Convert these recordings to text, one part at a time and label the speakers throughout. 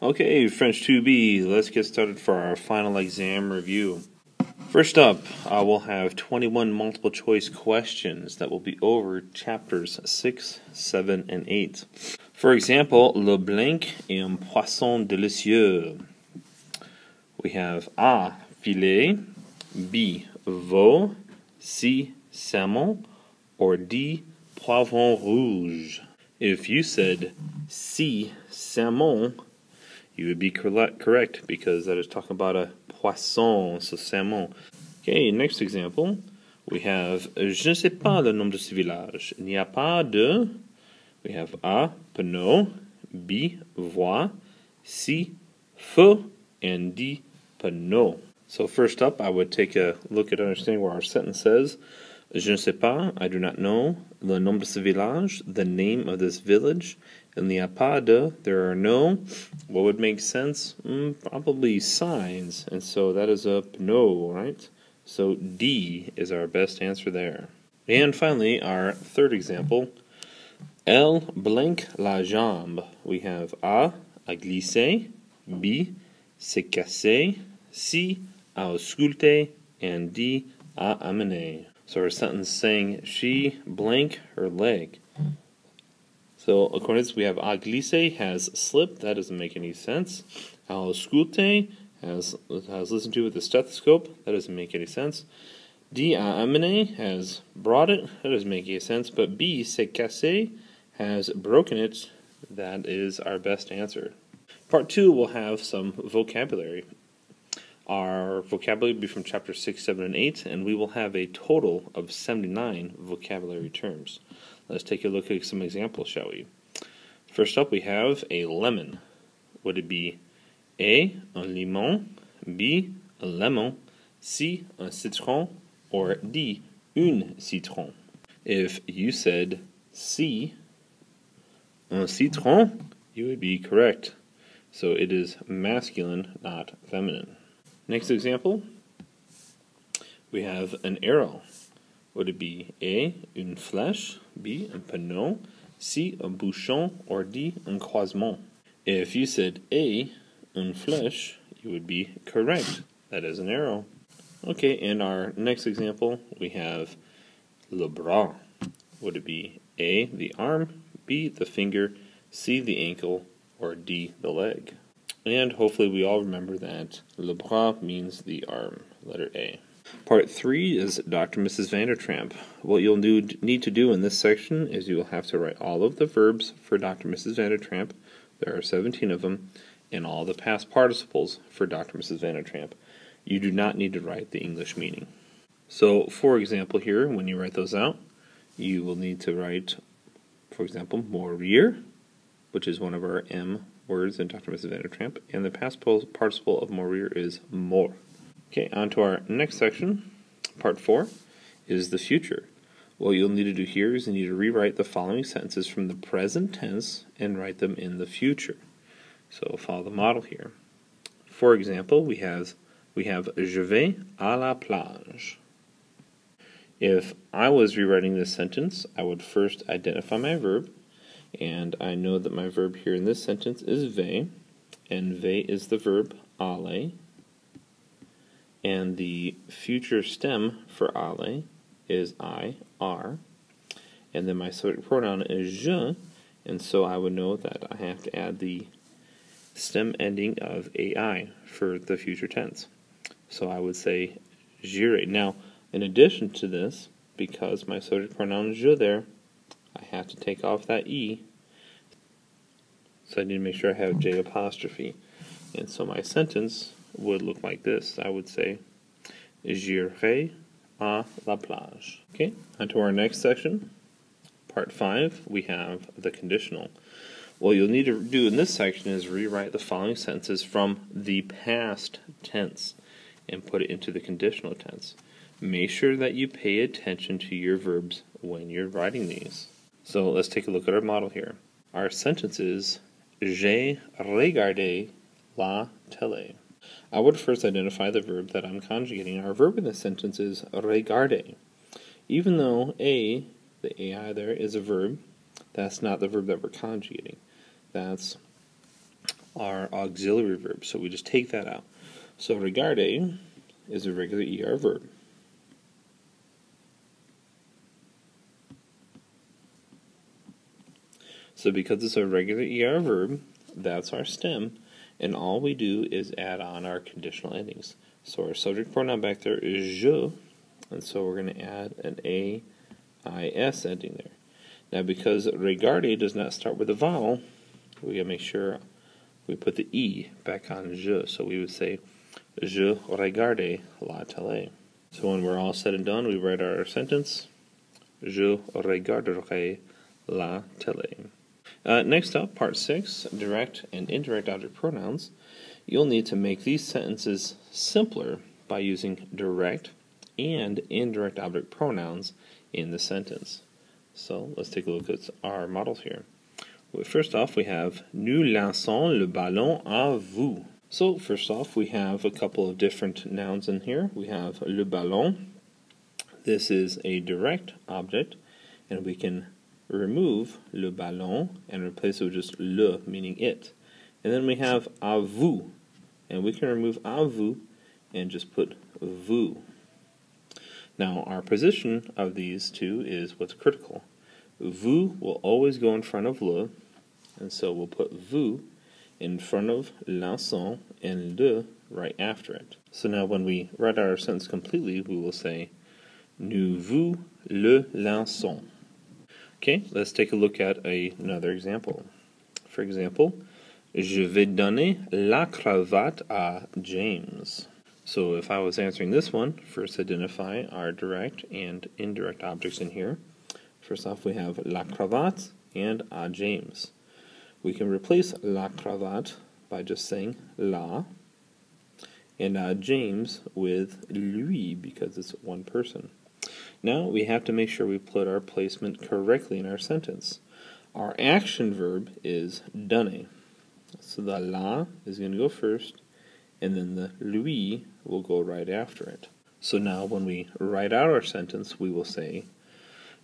Speaker 1: Okay, French 2B, let's get started for our final exam review. First up, we'll have 21 multiple choice questions that will be over chapters 6, 7, and 8. For example, le blanc est un poisson délicieux. We have A, filet, B, veau, C, salmon, or D, poivron rouge. If you said C, salmon, you would be correct because that is talking about a poisson, so salmon. Okay, next example, we have je ne sais pas le nom de ce village. Il n'y a pas de. We have A, panneau, B, voix, C, feu, and D, panneau. So first up, I would take a look at understanding where our sentence says. Je ne sais pas, I do not know. Le nom de ce village, the name of this village. Il n'y a pas de, there are no. What would make sense? Probably signs. And so that is a no, right? So D is our best answer there. And finally, our third example. Elle blanque la jambe. We have A, à glisser. B, s'est cassé. C, à ausculter. And D, à amener. So our sentence saying she blank her leg. So according to this, we have a glisser has slipped. That doesn't make any sense. Ausculter has listened to with the stethoscope. That doesn't make any sense. D, amener has brought it. That doesn't make any sense. But B, s'est cassé has broken it. That is our best answer. Part 2 will have some vocabulary. Our vocabulary will be from chapter 6, 7, and 8, and we will have a total of 79 vocabulary terms. Let's take a look at some examples, shall we? First up, we have a lemon. Would it be A, un limon, B, un lemon, C, un citron, or D, une citron? If you said C, un citron, you would be correct. So it is masculine, not feminine. Next example, we have an arrow. Would it be A, une flèche, B, un panneau, C, un bouchon, or D, un croisement? If you said A, une flèche, you would be correct. That is an arrow. Okay, in our next example, we have le bras. Would it be A, the arm, B, the finger, C, the ankle, or D, the leg? And hopefully we all remember that le bras means the arm, letter A. Part 3 is Dr. and Mrs. Vandertramp. What you'll need to do in this section is you will have to write all of the verbs for Dr. and Mrs. Vandertramp. There are 17 of them, and all the past participles for Dr. and Mrs. Vandertramp. You do not need to write the English meaning. So, for example here, when you write those out, you will need to write, for example, mourir, which is one of our M words in Dr. and Mrs. Vandertramp, and the past participle of mourir is mort. Okay, on to our next section, part 4, is the future. What you'll need to do here is you need to rewrite the following sentences from the present tense and write them in the future. So follow the model here. For example, we have je vais à la plage. If I was rewriting this sentence, I would first identify my verb, and I know that my verb here in this sentence is vais, and vais is the verb aller, and the future stem for aller is I, R, and then my subject pronoun is je, and so I would know that I have to add the stem ending of AI for the future tense. So I would say j'irai. Now, in addition to this, because my subject pronoun is je there, I have to take off that E, so I need to make sure I have J apostrophe. And so my sentence would look like this. I would say, j'irai à la plage. Okay, on to our next section, part 5, we have the conditional. What you'll need to do in this section is rewrite the following sentences from the past tense and put it into the conditional tense. Make sure that you pay attention to your verbs when you're writing these. So let's take a look at our model here. Our sentence is, j'ai regardé la télé. I would first identify the verb that I'm conjugating. Our verb in this sentence is regarder. Even though the AI there, is a verb, that's not the verb that we're conjugating. That's our auxiliary verb, so we just take that out. So regarder is a regular ER verb. So because it's a regular ER verb, that's our stem, and all we do is add on our conditional endings. So our subject pronoun back there is je, and so we're going to add an AIS ending there. Now because regarder does not start with a vowel, we got to make sure we put the E back on je. So we would say, je regarde la télé. So when we're all said and done, we write our sentence, je regarderai la télé. Next up, part 6, direct and indirect object pronouns. You'll need to make these sentences simpler by using direct and indirect object pronouns in the sentence. So let's take a look at our models here. First off, we have nous lançons le ballon à vous. So first off, we have a couple of different nouns in here. We have le ballon. This is a direct object, and we can remove le ballon and replace it with just le, meaning it. And then we have à vous, and we can remove à vous and just put vous. Now our position of these two is what's critical. Vous will always go in front of le, and so we'll put vous in front of lançons and le right after it. So now when we write our sentence completely, we will say nous vous le lançons. Okay, let's take a look at another example. For example, je vais donner la cravate à James. So if I was answering this one, first identify our direct and indirect objects in here. First off, we have la cravate and à James. We can replace la cravate by just saying la, and à James with lui because it's one person. Now we have to make sure we put our placement correctly in our sentence. Our action verb is donner. So the la is going to go first, and then the lui will go right after it. So now when we write out our sentence, we will say,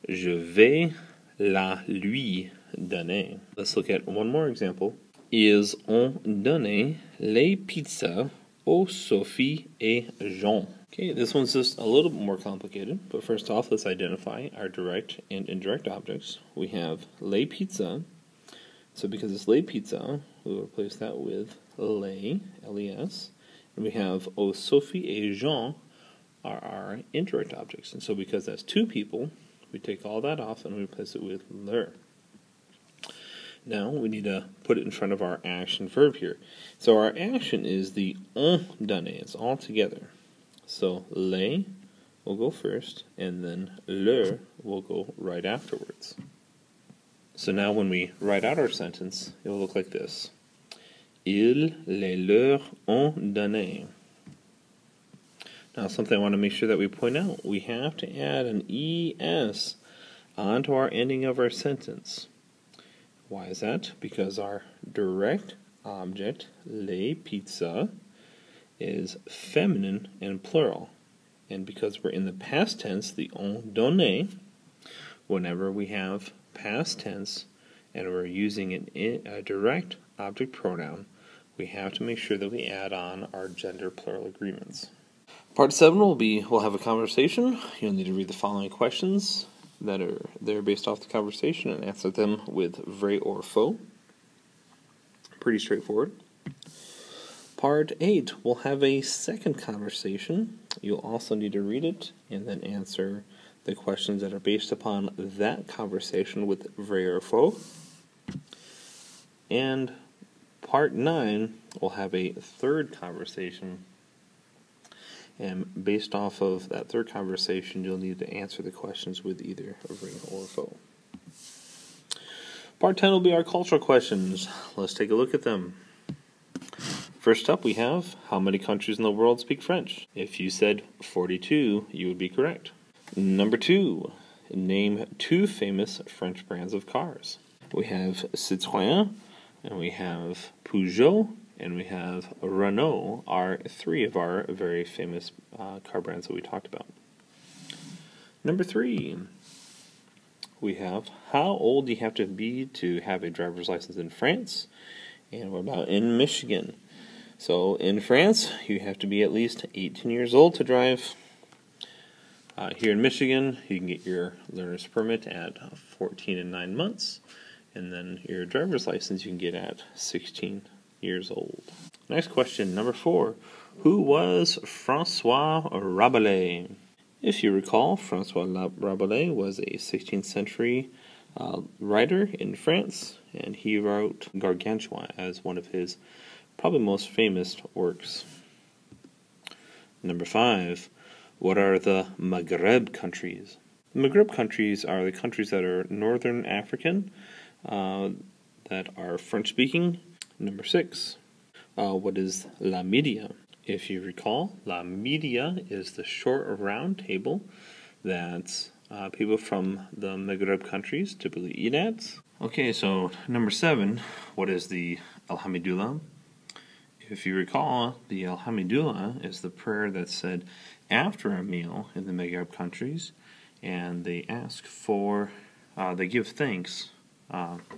Speaker 1: je vais la lui donner. Let's look at one more example. Ils ont donné les pizzas aux Sophie et Jean. Okay, this one's just a little bit more complicated, but first off, let's identify our direct and indirect objects. We have les pizza, so because it's les pizza, we'll replace that with les, L-E-S, and we have aux Sophie et Jean are our indirect objects, and so because that's two people, we take all that off and we replace it with leur. Now we need to put it in front of our action verb here. So our action is the ont donné, it's all together. So les will go first, and then leur will go right afterwards. So now when we write out our sentence, it will look like this. Ils les leur ont donné. Now something I want to make sure that we point out, we have to add an ES onto our ending of our sentence. Why is that? Because our direct object, les pizza, is feminine and plural. And because we're in the past tense, the ont donné, whenever we have past tense and we're using a direct object pronoun, we have to make sure that we add on our gender plural agreements. Part 7 we'll have a conversation. You'll need to read the following questions that are there based off the conversation and answer them with vrai or faux. Pretty straightforward. Part 8, we'll have a second conversation. You'll also need to read it and then answer the questions that are based upon that conversation with vrai or faux. And Part 9, we'll have a third conversation. And based off of that third conversation, you'll need to answer the questions with either vrai or faux. Part 10 will be our cultural questions. Let's take a look at them. First up, we have, how many countries in the world speak French? If you said 42, you would be correct. Number 2, name 2 famous French brands of cars. We have Citroën, and we have Peugeot, and we have Renault, are 3 of our very famous car brands that we talked about. Number 3, we have, how old do you have to be to have a driver's license in France? And what about in Michigan? So in France, you have to be at least 18 years old to drive. Here in Michigan, you can get your learner's permit at 14 and 9 months. And then your driver's license you can get at 16 years old. Next question, number 4. Who was François Rabelais? If you recall, François Rabelais was a 16th century writer in France, and he wrote Gargantua as one of his probably most famous works. Number 5. What are the Maghreb countries? The Maghreb countries are the countries that are northern African, that are French-speaking. Number 6. What is La Media? If you recall, La Media is the short round table that people from the Maghreb countries typically eat at. Okay, so number 7, what is the Alhamdulillah? If you recall, the Alhamdulillah is the prayer that's said after a meal in the Maghreb countries, and they ask for, they give thanks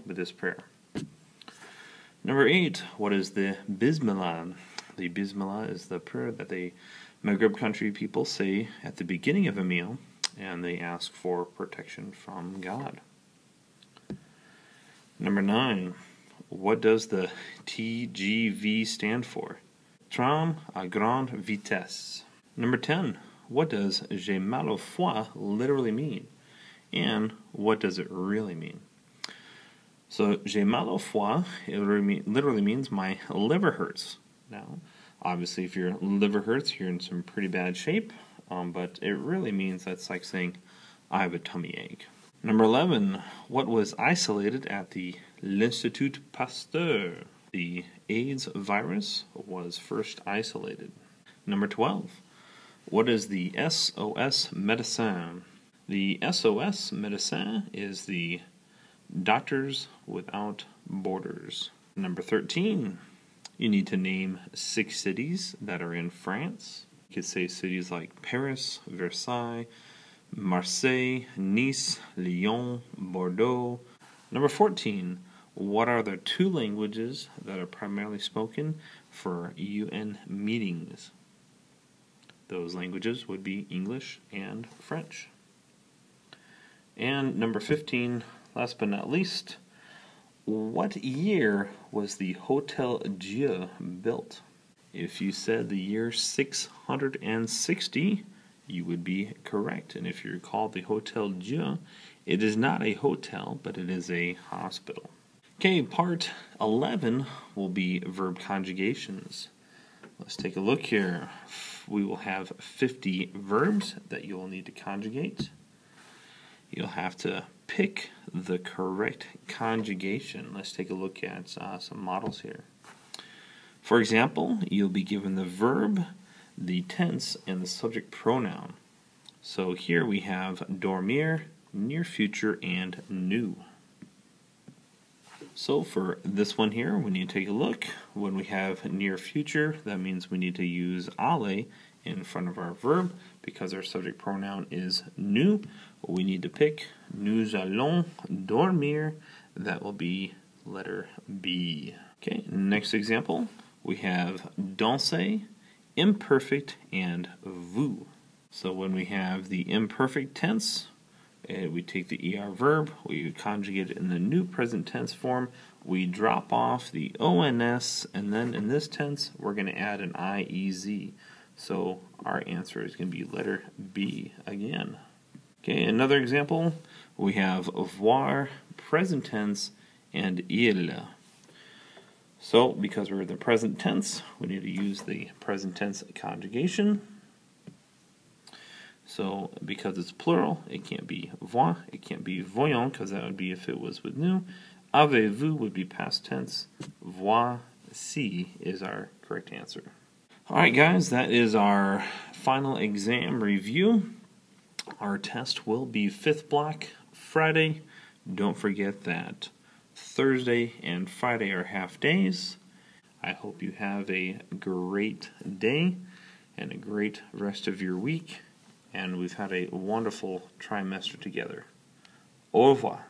Speaker 1: with this prayer. Number 8, what is the Bismillah? The Bismillah is the prayer that the Maghreb country people say at the beginning of a meal, and they ask for protection from God. Number 9, what does the TGV stand for? Tram à grande vitesse. Number 10, what does j'ai mal au foie literally mean? And what does it really mean? So, j'ai mal au foie, it literally means my liver hurts. Now, obviously, if your liver hurts, you're in some pretty bad shape, but it really means that's like saying, I have a tummy ache. Number 11, what was isolated at the L'Institut Pasteur? The AIDS virus was first isolated. Number 12, what is the SOS Médecins? The SOS Médecins is the Doctors Without Borders. Number 13, you need to name 6 cities that are in France. You could say cities like Paris, Versailles, Marseille, Nice, Lyon, Bordeaux. Number 14, what are the 2 languages that are primarily spoken for UN meetings? Those languages would be English and French. And number 15, last but not least, what year was the Hotel Dieu built? If you said the year 660, you would be correct. And if you recall the Hotel Dieu, it is not a hotel, but it is a hospital. Okay, part 11 will be verb conjugations. Let's take a look here. We will have 50 verbs that you will need to conjugate. You'll have to pick the correct conjugation. Let's take a look at some models here. For example, you'll be given the verb, the tense, and the subject pronoun. So here we have dormir, near future, and nu. So for this one here, when you take a look, when we have near future, that means we need to use ale in front of our verb because our subject pronoun is nu. We need to pick nous allons dormir. That will be letter B. Okay, next example, we have danser, imperfect, and vous. So when we have the imperfect tense, we take the ER verb, we conjugate it in the new present tense form, we drop off the ONS, and then in this tense, we're going to add an IEZ. So our answer is going to be letter B again. Okay, another example, we have voir, present tense, and il. So because we're in the present tense, we need to use the present tense conjugation. So because it's plural, it can't be voir, it can't be voyons, because that would be if it was with nous. Avez-vous would be past tense. Voici is our correct answer. Alright guys, that is our final exam review. Our test will be 5th block Friday. Don't forget that Thursday and Friday are half days. I hope you have a great day and a great rest of your week. And we've had a wonderful trimester together. Au revoir.